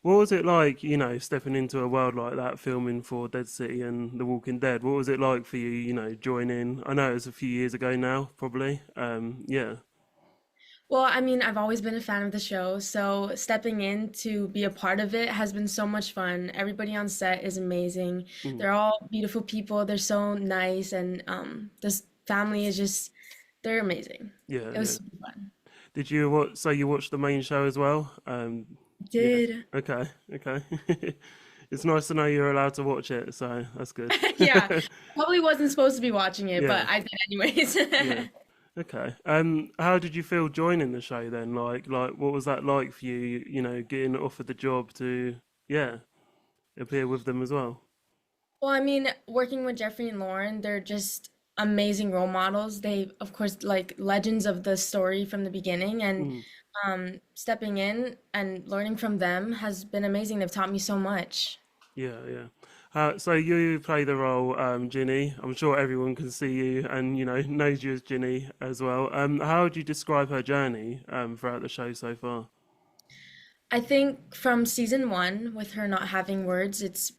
What was it like, stepping into a world like that, filming for Dead City and The Walking Dead? What was it like for you, joining? I know it was a few years ago now, probably. Yeah. Well, I mean, I've always been a fan of the show, so stepping in to be a part of it has been so much fun. Everybody on set is amazing. Mm. They're all beautiful people. They're so nice, and this family is just, they're amazing. Yeah, It was yeah. super fun. Did you watch? So you watched the main show as well? Yeah. Did. Okay. Okay. It's nice to know you're allowed to watch it, so that's good. Yeah, probably wasn't supposed to be watching it, Yeah. but I did anyways. Yeah. Okay. How did you feel joining the show then? What was that like for you? Getting offered the job to, yeah, appear with them as well. Well, I mean, working with Jeffrey and Lauren, they're just amazing role models. They, of course, like legends of the story from the beginning, and Mm. stepping in and learning from them has been amazing. They've taught me so much. Yeah, yeah. So you play the role, Ginny. I'm sure everyone can see you and knows you as Ginny as well. How would you describe her journey throughout the show so far? I think from season one, with her not having words, it's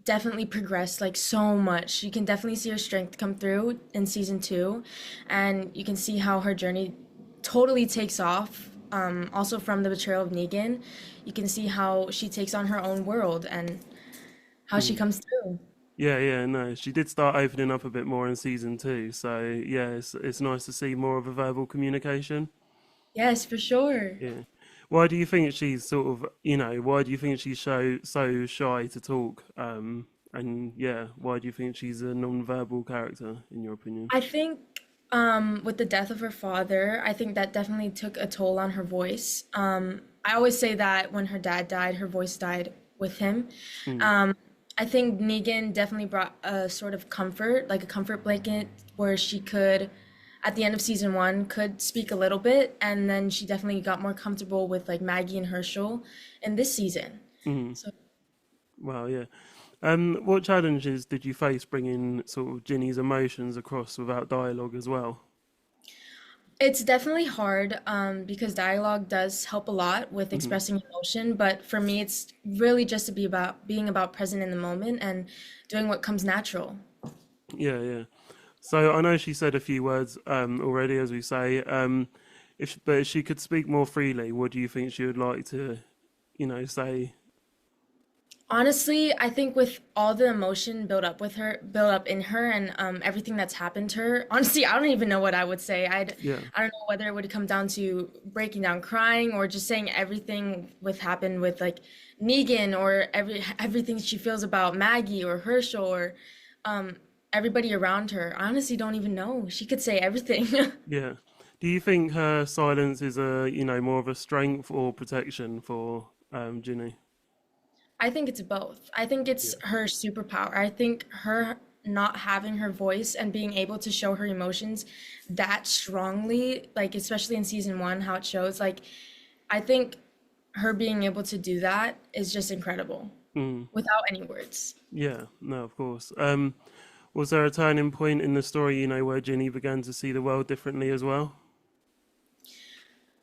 definitely progressed like so much. You can definitely see her strength come through in season two, and you can see how her journey totally takes off. Also from the betrayal of Negan, you can see how she takes on her own world and how she Mm. comes through. Yeah, yeah, no, she did start opening up a bit more in season two. So yeah, it's nice to see more of a verbal communication. Yes, for sure. Yeah. Why do you think she's sort of, why do you think she's so shy to talk? And yeah, why do you think she's a non-verbal character in your opinion? I think with the death of her father, I think that definitely took a toll on her voice. I always say that when her dad died, her voice died with him. Mm. Um, I think Negan definitely brought a sort of comfort, like a comfort blanket, where she could, at the end of season one, could speak a little bit, and then she definitely got more comfortable with like Maggie and Herschel in this season. Mm. So Wow, yeah. What challenges did you face bringing sort of Ginny's emotions across without dialogue as well? it's definitely hard because dialogue does help a lot with Hmm. expressing emotion, but for me, it's really just to be about being about present in the moment and doing what comes natural. Yeah, yeah. So I know she said a few words already, as we say. But if she could speak more freely, what do you think she would like to, say? Honestly, I think with all the emotion built up in her, and everything that's happened to her, honestly, I don't even know what I would say. Yeah. I don't know whether it would come down to breaking down, crying, or just saying everything with happened with like Negan, or everything she feels about Maggie or Herschel or um, everybody around her. I honestly don't even know. She could say everything. Yeah. Do you think her silence is more of a strength or protection for Ginny? I think it's both. I think Yeah. it's her superpower. I think her not having her voice and being able to show her emotions that strongly, like especially in season one, how it shows, like I think her being able to do that is just incredible Mm. without any words. Yeah. No, of course. Was there a turning point in the story, where Ginny began to see the world differently as well?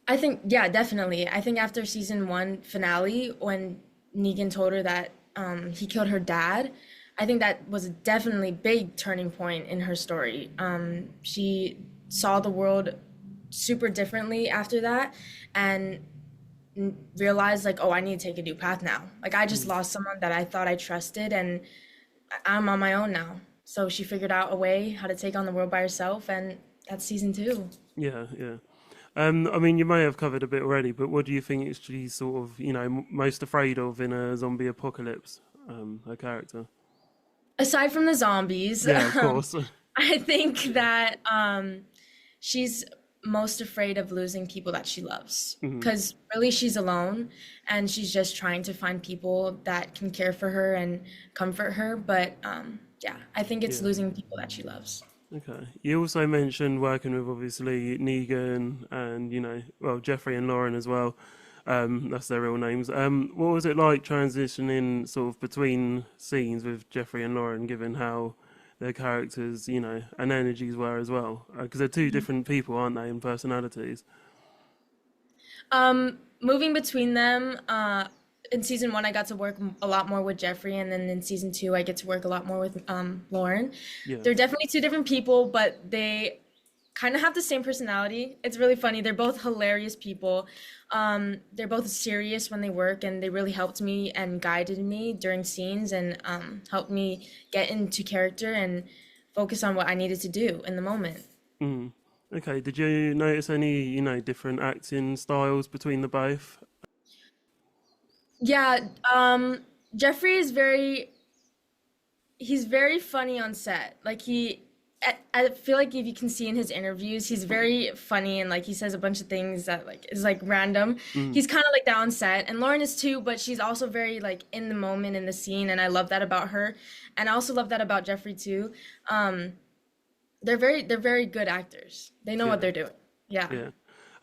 I think, yeah, definitely. I think after season one finale, when Negan told her that he killed her dad, I think that was a definitely big turning point in her story. She saw the world super differently after that and realized, like, oh, I need to take a new path now. Like, I just Mm. lost someone that I thought I trusted, and I'm on my own now. So she figured out a way how to take on the world by herself, and that's season two. Yeah, yeah. I mean, you may have covered a bit already, but what do you think she's sort of, most afraid of in a zombie apocalypse? Her character. Aside from the zombies, Yeah, of course. I think that she's most afraid of losing people that she loves. Mhm. Because really, she's alone and she's just trying to find people that can care for her and comfort her. But yeah, I think it's Yeah. losing people that she loves. Okay. You also mentioned working with obviously Negan and well, Jeffrey and Lauren as well. That's their real names. What was it like transitioning sort of between scenes with Jeffrey and Lauren, given how their characters, and energies were as well? Because they're two different people, aren't they, in personalities? Moving between them, in season one, I got to work a lot more with Jeffrey, and then in season two, I get to work a lot more with Lauren. Yeah. They're definitely two different people, but they kind of have the same personality. It's really funny. They're both hilarious people. They're both serious when they work, and they really helped me and guided me during scenes and helped me get into character and focus on what I needed to do in the moment. Mm. Okay. Did you notice any, different acting styles between the both? Yeah, Jeffrey is he's very funny on set. Like I feel like if you can see in his interviews, he's very funny and like he says a bunch of things that like is like random. Mm. He's kind of like that on set, and Lauren is too, but she's also very like in the moment in the scene, and I love that about her, and I also love that about Jeffrey too. Um, they're very good actors. They know what Yeah. they're doing. Yeah. Yeah.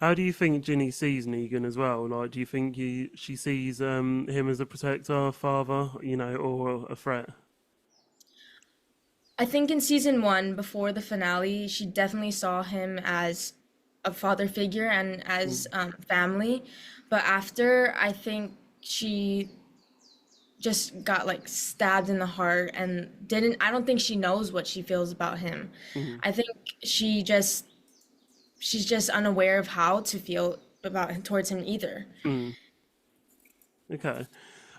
How do you think Ginny sees Negan as well? Like, do you think she sees him as a protector, father, or a threat? I think in season one, before the finale, she definitely saw him as a father figure and as Mm. family. But after, I think she just got like stabbed in the heart and didn't, I don't think she knows what she feels about him. Mm. I think she's just unaware of how to feel about him towards him either. Mm. Okay.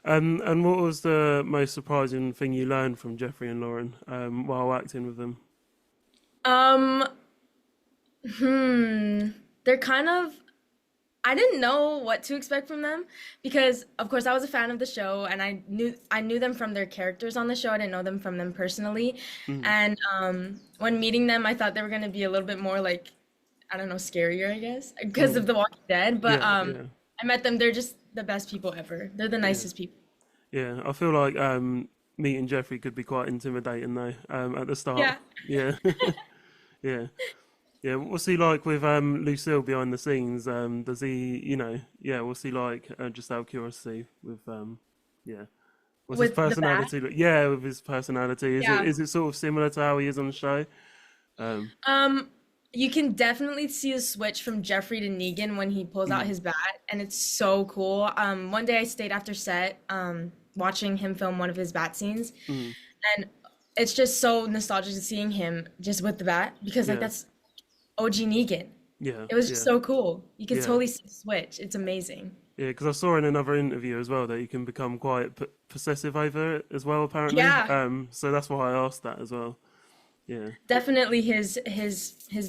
And what was the most surprising thing you learned from Jeffrey and Lauren while acting with them? Um, hmm, they're kind of I didn't know what to expect from them because of course I was a fan of the show and I knew them from their characters on the show. I didn't know them from them personally. Mm. And when meeting them I thought they were going to be a little bit more like I don't know, scarier, I guess, because of Mm. The Walking Dead, but Yeah, yeah, I met them. They're just the best people ever. They're the yeah, nicest people. yeah. I feel like meeting Jeffrey could be quite intimidating though at the start. Yeah. Yeah, yeah. Yeah, what's he like with Lucille behind the scenes? Does he, yeah, what's he like? Just out of curiosity, with yeah, what's his With the bat. personality? Yeah, with his personality, is it Yeah. is it sort of similar to how he is on the show? Um, Um, you can definitely see a switch from Jeffrey to Negan when he pulls out mm, his bat, and it's so cool. One day I stayed after set, watching him film one of his bat scenes, mm, and it's just so nostalgic seeing him just with the bat because like yeah, that's OG Negan. yeah, It was just yeah, so cool. You could yeah, totally see the switch. It's amazing. yeah. Because I saw in another interview as well that you can become quite possessive over it as well, apparently. Yeah, So that's why I asked that as well. Yeah. definitely his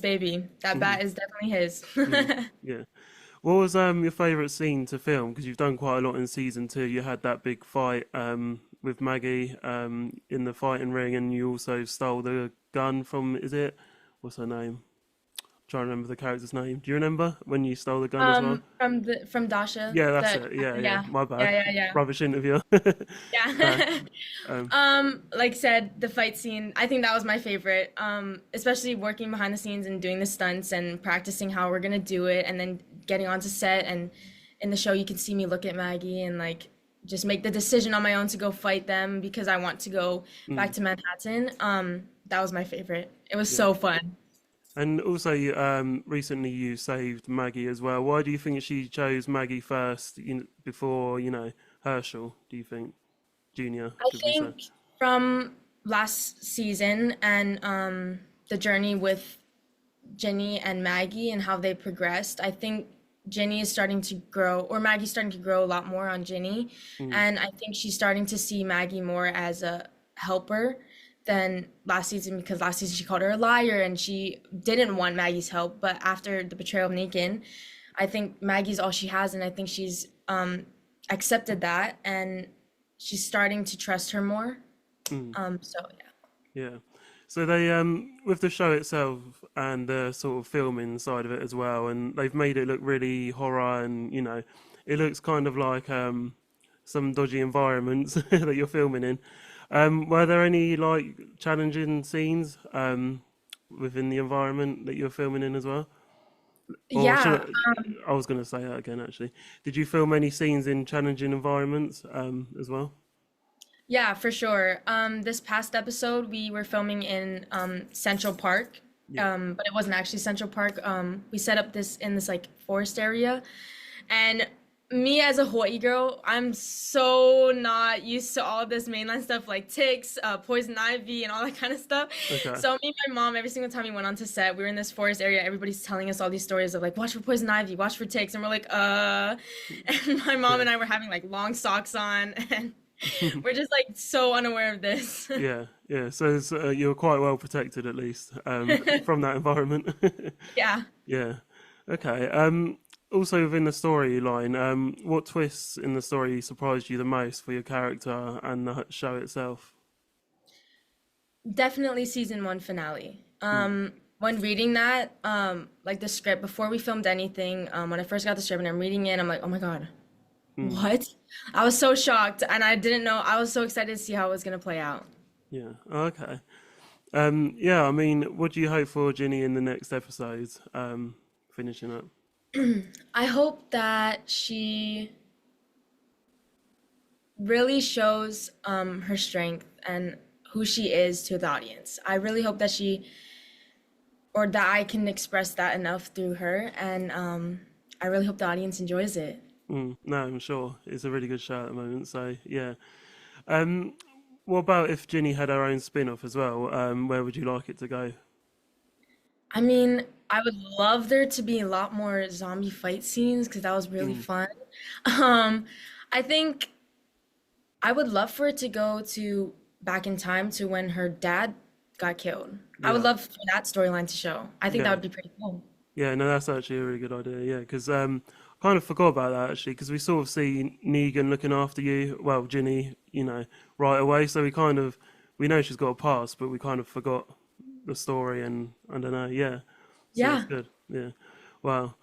baby. That Mm, bat is definitely his. mm, yeah. What was your favourite scene to film? Because you've done quite a lot in season two. You had that big fight with Maggie in the fighting ring, and you also stole the gun from, is it? What's her name? Trying to remember the character's name. Do you remember when you stole the gun as well? From Dasha. Yeah, that's The it. Yeah, yeah. yeah, My bad. yeah. Rubbish interview. uh, Yeah. um, Like said, the fight scene, I think that was my favorite. Especially working behind the scenes and doing the stunts and practicing how we're gonna do it and then getting onto set and in the show you can see me look at Maggie and like just make the decision on my own to go fight them because I want to go back mm, to Manhattan. That was my favorite. It was yeah. so fun. And also, recently you saved Maggie as well. Why do you think she chose Maggie first, before, Herschel? Do you think Junior, I should we say? think from last season and the journey with Ginny and Maggie and how they progressed, I think Ginny is starting to grow, or Maggie's starting to grow a lot more on Ginny. Mm, And I think she's starting to see Maggie more as a helper than last season because last season she called her a liar and she didn't want Maggie's help. But after the betrayal of Negan, I think Maggie's all she has, and I think she's accepted that and she's starting to trust her more. mm. So yeah. Yeah. So they with the show itself and the sort of filming side of it as well, and they've made it look really horror, and it looks kind of like some dodgy environments that you're filming in. Were there any like challenging scenes within the environment that you're filming in as well? Or Yeah, I was going to say that again actually. Did you film any scenes in challenging environments as well? yeah, for sure. This past episode, we were filming in Central Park, Yeah. but it wasn't actually Central Park. We set up this in this like forest area, and Me as a Hawaii girl, I'm so not used to all this mainland stuff like ticks, poison ivy, and all that kind of stuff. Okay. So me and my mom, every single time we went on to set, we were in this forest area. Everybody's telling us all these stories of like, watch for poison ivy, watch for ticks, and we're like, and my mom Yeah. and I were having like long socks on, and we're just like so unaware of this. Yeah, yeah. So you're quite well protected at least from that environment. Yeah. Yeah. Okay. Also within the storyline, what twists in the story surprised you the most for your character and the show itself? Definitely season one finale. Mm, When reading that, like the script before we filmed anything, when I first got the script and I'm reading it, I'm like, oh my God, mm, what? I was so shocked and I didn't know. I was so excited to see how it was gonna play out. yeah. Okay. Yeah. I mean, what do you hope for Ginny in the next episode? Finishing up. I hope that she really shows her strength and who she is to the audience. I really hope that or that I can express that enough through her, and I really hope the audience enjoys it. No, I'm sure it's a really good show at the moment. So yeah. Um, what about if Ginny had her own spin-off as well? Where would you like it to go? I mean, I would love there to be a lot more zombie fight scenes because that was really Mm, fun. Um, I think I would love for it to go to back in time to when her dad got killed. I would yeah. love for that storyline to show. I think that Yeah. would be pretty cool. Yeah, no, that's actually a really good idea. Yeah, because I kind of forgot about that actually, because we sort of see Negan looking after you, well, Ginny, right away. So we know she's got a past, but we kind of forgot the story, and I don't know. Yeah, so it's Yeah. good. Yeah, wow.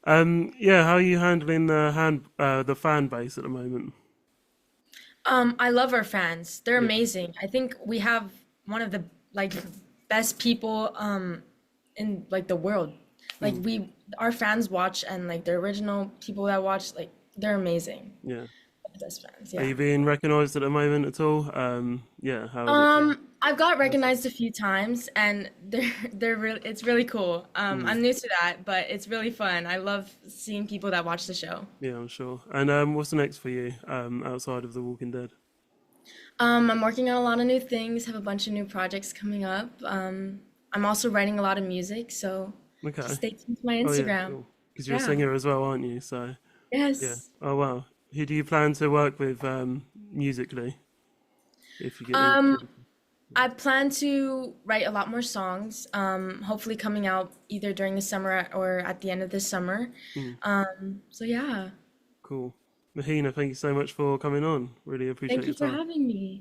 Yeah, how are you handling the fan base at the moment? I love our fans. They're Yeah. amazing. I think we have one of the like best people in like the world. Like Mm, our fans watch and like the original people that watch like they're amazing. yeah. The best fans, Are yeah. you being recognised at the moment at all? Yeah. How is it going? I've got How's it? recognized a few times and they're really it's really cool. Mm. I'm new to that, but it's really fun. I love seeing people that watch the show. Yeah, I'm sure. And what's next for you outside of The Walking Dead? I'm working on a lot of new things, have a bunch of new projects coming up. I'm also writing a lot of music, so just Okay. stay tuned to my Oh yeah, Instagram. cool. Because you're a Yeah. singer as well, aren't you? So yeah. Yes. Oh wow. Who do you plan to work with musically if you get the Um, opportunity? I plan to write a lot more songs, hopefully coming out either during the summer or at the end of this summer. Mm, So yeah. cool. Mahina, thank you so much for coming on. Really appreciate Thank your you for time. having me.